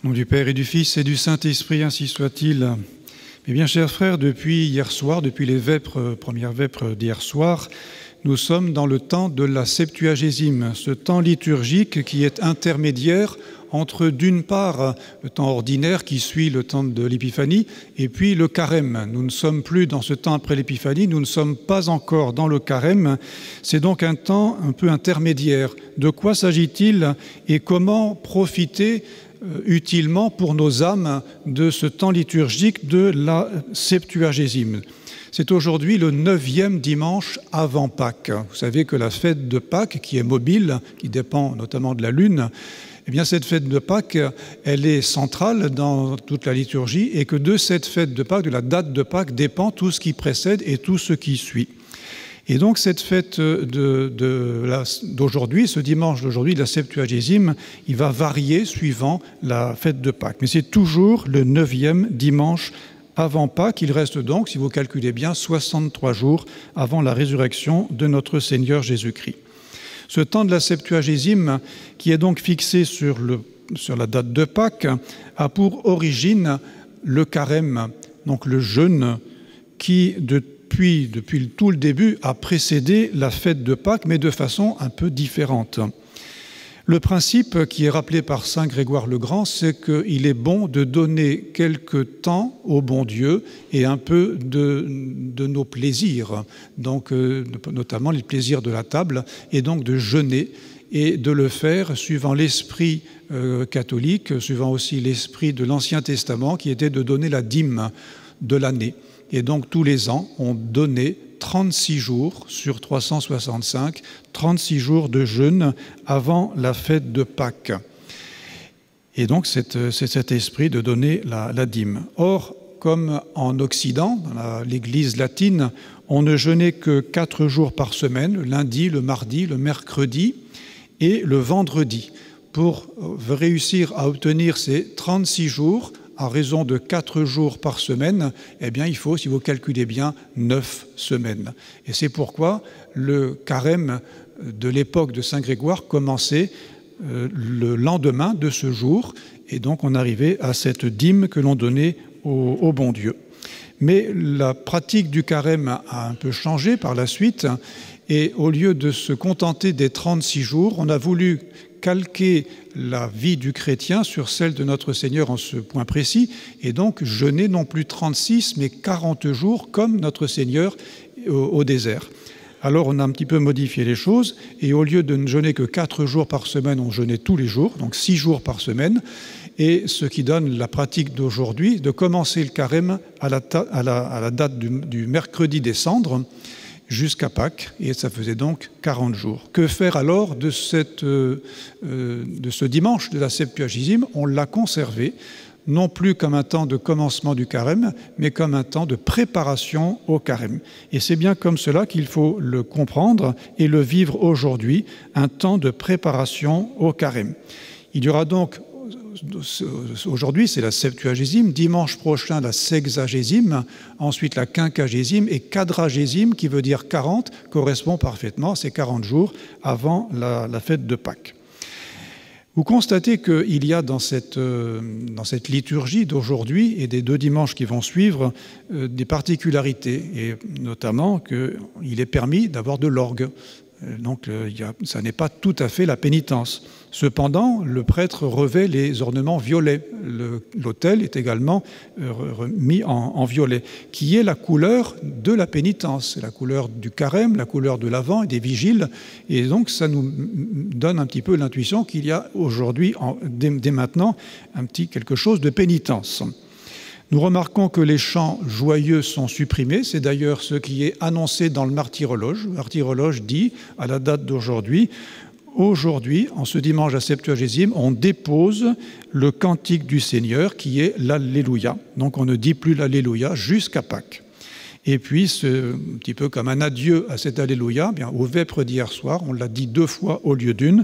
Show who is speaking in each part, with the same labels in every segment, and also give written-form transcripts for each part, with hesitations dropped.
Speaker 1: Au nom du Père et du Fils et du Saint-Esprit, ainsi soit-il. Mes bien chers frères, depuis hier soir, depuis les premières vêpres d'hier soir, nous sommes dans le temps de la Septuagésime, ce temps liturgique qui est intermédiaire entre, d'une part, le temps ordinaire qui suit le temps de l'Épiphanie, et puis le carême. Nous ne sommes plus dans ce temps après l'Épiphanie, nous ne sommes pas encore dans le carême. C'est donc un temps un peu intermédiaire. De quoi s'agit-il et comment profiter utilement pour nos âmes de ce temps liturgique de la Septuagésime? C'est aujourd'hui le 9e dimanche avant Pâques. Vous savez que la fête de Pâques, qui est mobile, qui dépend notamment de la lune, eh bien cette fête de Pâques, elle est centrale dans toute la liturgie et que de cette fête de Pâques, de la date de Pâques, dépend tout ce qui précède et tout ce qui suit. Et donc cette fête d'aujourd'hui, ce dimanche d'aujourd'hui, de la Septuagésime, il va varier suivant la fête de Pâques. Mais c'est toujours le 9e dimanche avant Pâques. Il reste donc, si vous calculez bien, 63 jours avant la résurrection de notre Seigneur Jésus-Christ. Ce temps de la Septuagésime, qui est donc fixé sur la date de Pâques, a pour origine le carême, donc le jeûne qui, depuis tout le début, a précédé la fête de Pâques, mais de façon un peu différente. Le principe qui est rappelé par saint Grégoire le Grand, c'est qu'il est bon de donner quelque temps au bon Dieu et un peu de nos plaisirs, donc notamment les plaisirs de la table, et donc de jeûner et de le faire suivant l'esprit catholique, suivant aussi l'esprit de l'Ancien Testament, qui était de donner la dîme de l'année. Et donc tous les ans, on donnait 36 jours sur 365, 36 jours de jeûne avant la fête de Pâques. Et donc c'est cet esprit de donner la dîme. Or, comme en Occident, dans l'Église latine, on ne jeûnait que 4 jours par semaine, le lundi, le mardi, le mercredi et le vendredi. Pour réussir à obtenir ces 36 jours, à raison de 4 jours par semaine, eh bien, il faut, si vous calculez bien, 9 semaines. Et c'est pourquoi le carême de l'époque de Saint Grégoire commençait le lendemain de ce jour, et donc on arrivait à cette dîme que l'on donnait au bon Dieu. Mais la pratique du carême a un peu changé par la suite, et au lieu de se contenter des 36 jours, on a voulu calquer la vie du chrétien sur celle de notre Seigneur en ce point précis, et donc jeûner non plus 36, mais 40 jours, comme notre Seigneur au désert. Alors on a un petit peu modifié les choses, et au lieu de ne jeûner que 4 jours par semaine, on jeûnait tous les jours, donc 6 jours par semaine, et ce qui donne la pratique d'aujourd'hui, de commencer le carême à la date du mercredi des cendres, jusqu'à Pâques, et ça faisait donc 40 jours. Que faire alors de ce dimanche de la Septuagésime? On l'a conservé, non plus comme un temps de commencement du carême, mais comme un temps de préparation au carême. Et c'est bien comme cela qu'il faut le comprendre et le vivre aujourd'hui, un temps de préparation au carême. Il y aura donc aujourd'hui, c'est la Septuagésime, dimanche prochain, la Sexagésime, ensuite la Quinquagésime et Quadragésime, qui veut dire 40, correspond parfaitement à ces 40 jours avant la fête de Pâques. Vous constatez qu'il y a dans cette liturgie d'aujourd'hui et des 2 dimanches qui vont suivre des particularités, et notamment qu'il est permis d'avoir de l'orgue. Donc ça n'est pas tout à fait la pénitence. Cependant, le prêtre revêt les ornements violets. L'autel est également mis en violet, qui est la couleur de la pénitence. C'est la couleur du carême, la couleur de l'Avent et des vigiles. Et donc ça nous donne un petit peu l'intuition qu'il y a aujourd'hui, dès maintenant, quelque chose de pénitence. Nous remarquons que les chants joyeux sont supprimés. C'est d'ailleurs ce qui est annoncé dans le martyrologe. Le martyrologe dit, à la date d'aujourd'hui, aujourd'hui, en ce dimanche à Septuagésime, on dépose le cantique du Seigneur qui est l'Alléluia. Donc on ne dit plus l'Alléluia jusqu'à Pâques. Et puis, c'est un petit peu comme un adieu à cet Alléluia, bien, aux vêpres d'hier soir, on l'a dit 2 fois au lieu d'1,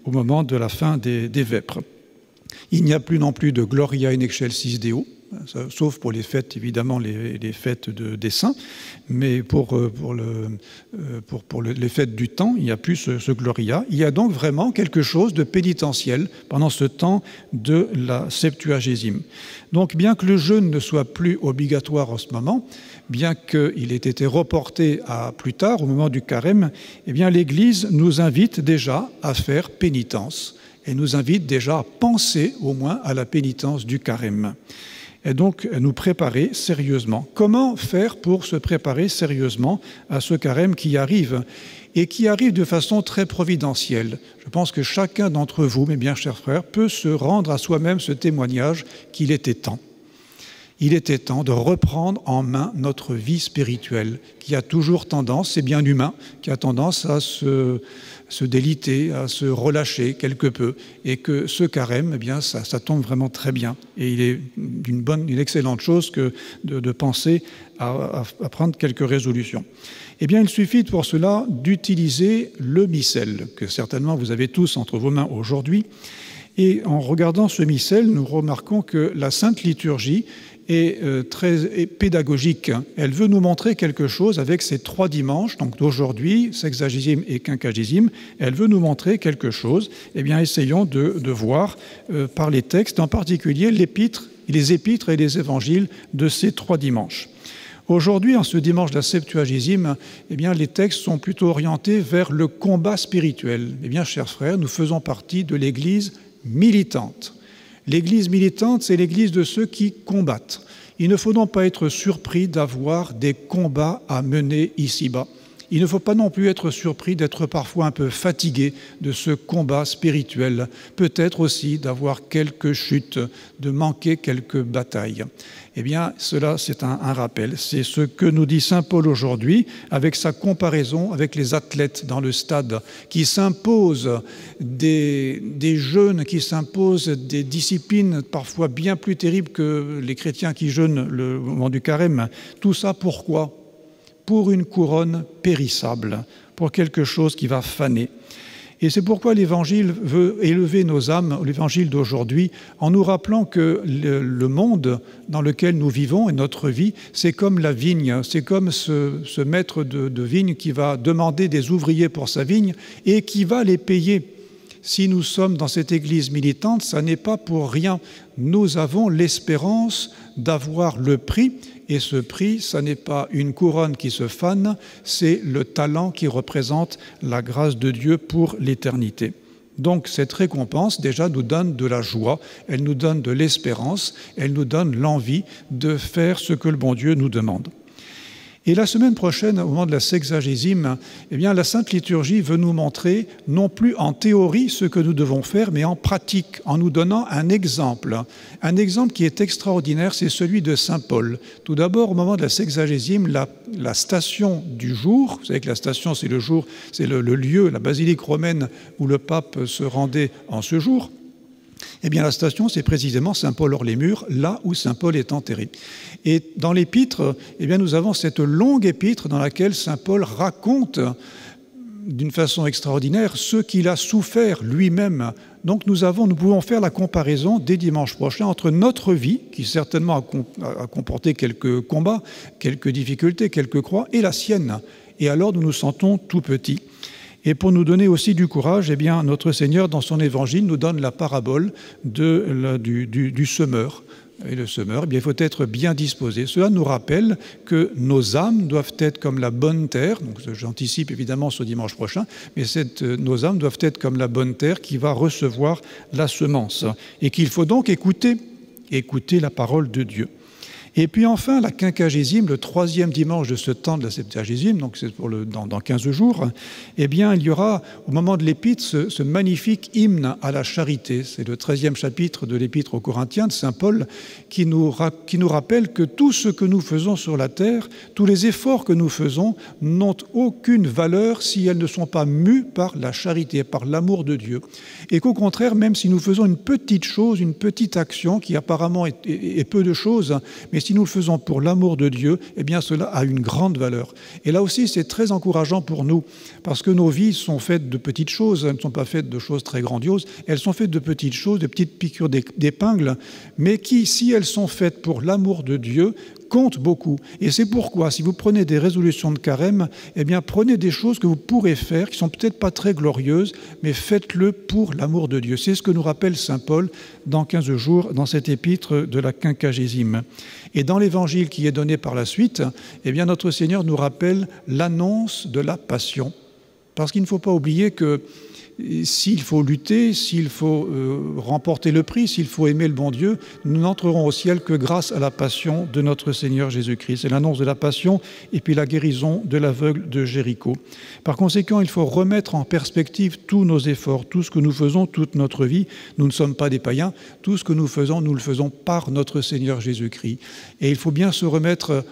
Speaker 1: au moment de la fin des vêpres. Il n'y a plus non plus de Gloria in excelsis Deo, sauf pour les fêtes, évidemment, les fêtes des saints, mais pour les fêtes du temps, il n'y a plus ce Gloria. Il y a donc vraiment quelque chose de pénitentiel pendant ce temps de la Septuagésime. Donc, bien que le jeûne ne soit plus obligatoire en ce moment, bien qu'il ait été reporté à plus tard, au moment du carême, eh bien, l'Église nous invite déjà à faire pénitence et nous invite déjà à penser au moins à la pénitence du carême. Et donc nous préparer sérieusement. Comment faire pour se préparer sérieusement à ce carême qui arrive et qui arrive de façon très providentielle? Je pense que chacun d'entre vous, mes bien chers frères, peut se rendre à soi-même ce témoignage qu'il était temps. Il était temps de reprendre en main notre vie spirituelle, qui a toujours tendance, c'est bien humain, qui a tendance à se déliter, à se relâcher quelque peu, et que ce carême, eh bien, ça tombe vraiment très bien. Et il est une excellente chose que de penser à prendre quelques résolutions. Eh bien, il suffit pour cela d'utiliser le missel, que certainement vous avez tous entre vos mains aujourd'hui. Et en regardant ce missel, nous remarquons que la Sainte Liturgie est très pédagogique. Elle veut nous montrer quelque chose avec ces 3 dimanches, donc d'aujourd'hui, sexagésime et quinquagésime. Elle veut nous montrer quelque chose. Eh bien, essayons de voir par les textes, en particulier les épîtres et les évangiles de ces 3 dimanches. Aujourd'hui, en ce dimanche de la Septuagésime, eh bien, les textes sont plutôt orientés vers le combat spirituel. Eh bien, chers frères, nous faisons partie de l'Église militante. L'Église militante, c'est l'Église de ceux qui combattent. Il ne faut donc pas être surpris d'avoir des combats à mener ici-bas. Il ne faut pas non plus être surpris d'être parfois un peu fatigué de ce combat spirituel, peut-être aussi d'avoir quelques chutes, de manquer quelques batailles. Eh bien, cela, c'est un rappel. C'est ce que nous dit saint Paul aujourd'hui, avec sa comparaison avec les athlètes dans le stade, qui s'imposent des jeûnes, qui s'imposent des disciplines parfois bien plus terribles que les chrétiens qui jeûnent le moment du carême. Tout ça, pourquoi ? Pour une couronne périssable, pour quelque chose qui va faner. Et c'est pourquoi l'Évangile veut élever nos âmes, l'Évangile d'aujourd'hui, en nous rappelant que le monde dans lequel nous vivons et notre vie, c'est comme la vigne, c'est comme ce maître de vigne qui va demander des ouvriers pour sa vigne et qui va les payer. Si nous sommes dans cette Église militante, ça n'est pas pour rien. Nous avons l'espérance d'avoir le prix, et ce prix, ça n'est pas une couronne qui se fane, c'est le talent qui représente la grâce de Dieu pour l'éternité. Donc cette récompense, déjà, nous donne de la joie, elle nous donne de l'espérance, elle nous donne l'envie de faire ce que le bon Dieu nous demande. Et la semaine prochaine, au moment de la sexagésime, eh bien, la Sainte Liturgie veut nous montrer, non plus en théorie ce que nous devons faire, mais en pratique, en nous donnant un exemple. Un exemple qui est extraordinaire, c'est celui de saint Paul. Tout d'abord, au moment de la sexagésime, la station du jour, vous savez que la station, c'est le jour, c'est le lieu, la basilique romaine où le pape se rendait en ce jour. Eh bien, la station, c'est précisément Saint-Paul-hors-les-Murs, là où saint Paul est enterré. Et dans l'épître, eh bien, nous avons cette longue épître dans laquelle saint Paul raconte d'une façon extraordinaire ce qu'il a souffert lui-même. Donc nous pouvons faire la comparaison dès dimanche prochain entre notre vie, qui certainement a comporté quelques combats, quelques difficultés, quelques croix, et la sienne. Et alors nous nous sentons tout petits. Et pour nous donner aussi du courage, eh bien, notre Seigneur, dans son évangile, nous donne la parabole du semeur. Et le semeur, eh bien, il faut être bien disposé. Cela nous rappelle que nos âmes doivent être comme la bonne terre. Donc, j'anticipe évidemment ce dimanche prochain, mais nos âmes doivent être comme la bonne terre qui va recevoir la semence. Et qu'il faut donc écouter la parole de Dieu. Et puis enfin, la quinquagésime, le 3e dimanche de ce temps de la septuagésime, donc c'est dans 15 jours, eh bien, il y aura, au moment de l'épître, ce magnifique hymne à la charité. C'est le 13e chapitre de l'épître aux Corinthiens de saint Paul qui nous rappelle que tout ce que nous faisons sur la terre, tous les efforts que nous faisons n'ont aucune valeur si elles ne sont pas mues par la charité, par l'amour de Dieu. Et qu'au contraire, même si nous faisons une petite chose, une petite action qui apparemment est peu de choses, mais si nous le faisons pour l'amour de Dieu, eh bien cela a une grande valeur. Et là aussi, c'est très encourageant pour nous, parce que nos vies sont faites de petites choses, elles ne sont pas faites de choses très grandioses, elles sont faites de petites choses, de petites piqûres d'épingle, mais qui, si elles sont faites pour l'amour de Dieu, compte beaucoup. Et c'est pourquoi, si vous prenez des résolutions de carême, eh bien, prenez des choses que vous pourrez faire, qui sont peut-être pas très glorieuses, mais faites-le pour l'amour de Dieu. C'est ce que nous rappelle saint Paul dans 15 jours, dans cet épître de la Quinquagésime. Et dans l'évangile qui est donné par la suite, eh bien, notre Seigneur nous rappelle l'annonce de la passion. Parce qu'il ne faut pas oublier que s'il faut lutter, s'il faut remporter le prix, s'il faut aimer le bon Dieu, nous n'entrerons au ciel que grâce à la passion de notre Seigneur Jésus-Christ. C'est l'annonce de la passion et puis la guérison de l'aveugle de Jéricho. Par conséquent, il faut remettre en perspective tous nos efforts, tout ce que nous faisons toute notre vie. Nous ne sommes pas des païens. Tout ce que nous le faisons par notre Seigneur Jésus-Christ. Et il faut bien se remettre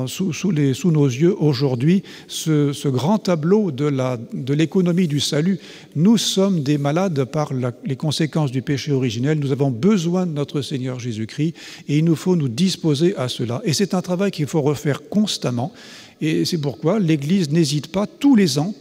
Speaker 1: sous nos yeux aujourd'hui ce grand tableau de l'économie du salut. Nous sommes des malades par les conséquences du péché originel. Nous avons besoin de notre Seigneur Jésus-Christ et il nous faut nous disposer à cela. Et c'est un travail qu'il faut refaire constamment. Et c'est pourquoi l'Église n'hésite pas tous les ans,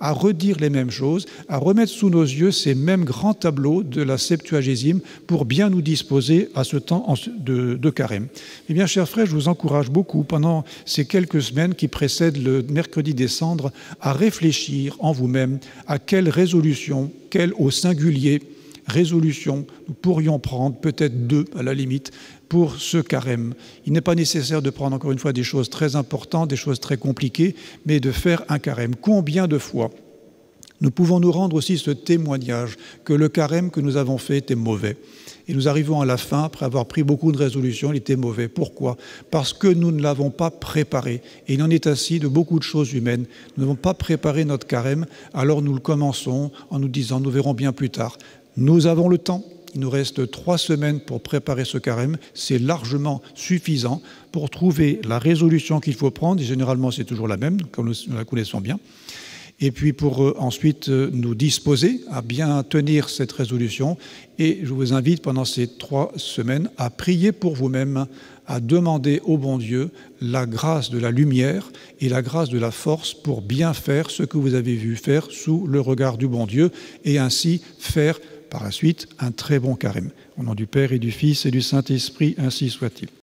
Speaker 1: à redire les mêmes choses, à remettre sous nos yeux ces mêmes grands tableaux de la Septuagésime pour bien nous disposer à ce temps de carême. Eh bien, chers frères, je vous encourage beaucoup pendant ces quelques semaines qui précèdent le mercredi des Cendres à réfléchir en vous-même à quelle résolution, quelle au singulier résolution nous pourrions prendre, peut-être 2 à la limite, pour ce carême. Il n'est pas nécessaire de prendre encore une fois des choses très importantes, des choses très compliquées, mais de faire un carême. Combien de fois nous pouvons nous rendre aussi ce témoignage que le carême que nous avons fait était mauvais. Et nous arrivons à la fin, après avoir pris beaucoup de résolutions, il était mauvais. Pourquoi? Parce que nous ne l'avons pas préparé. Et il en est ainsi de beaucoup de choses humaines. Nous n'avons pas préparé notre carême, alors nous le commençons en nous disant « nous verrons bien plus tard ». Nous avons le temps. Il nous reste 3 semaines pour préparer ce carême. C'est largement suffisant pour trouver la résolution qu'il faut prendre. Et généralement, c'est toujours la même, comme nous la connaissons bien. Et puis pour ensuite nous disposer à bien tenir cette résolution. Et je vous invite pendant ces 3 semaines à prier pour vous-même, à demander au bon Dieu la grâce de la lumière et la grâce de la force pour bien faire ce que vous avez vu faire sous le regard du bon Dieu et ainsi faire par la suite un très bon carême. Au nom du Père et du Fils et du Saint-Esprit, ainsi soit-il.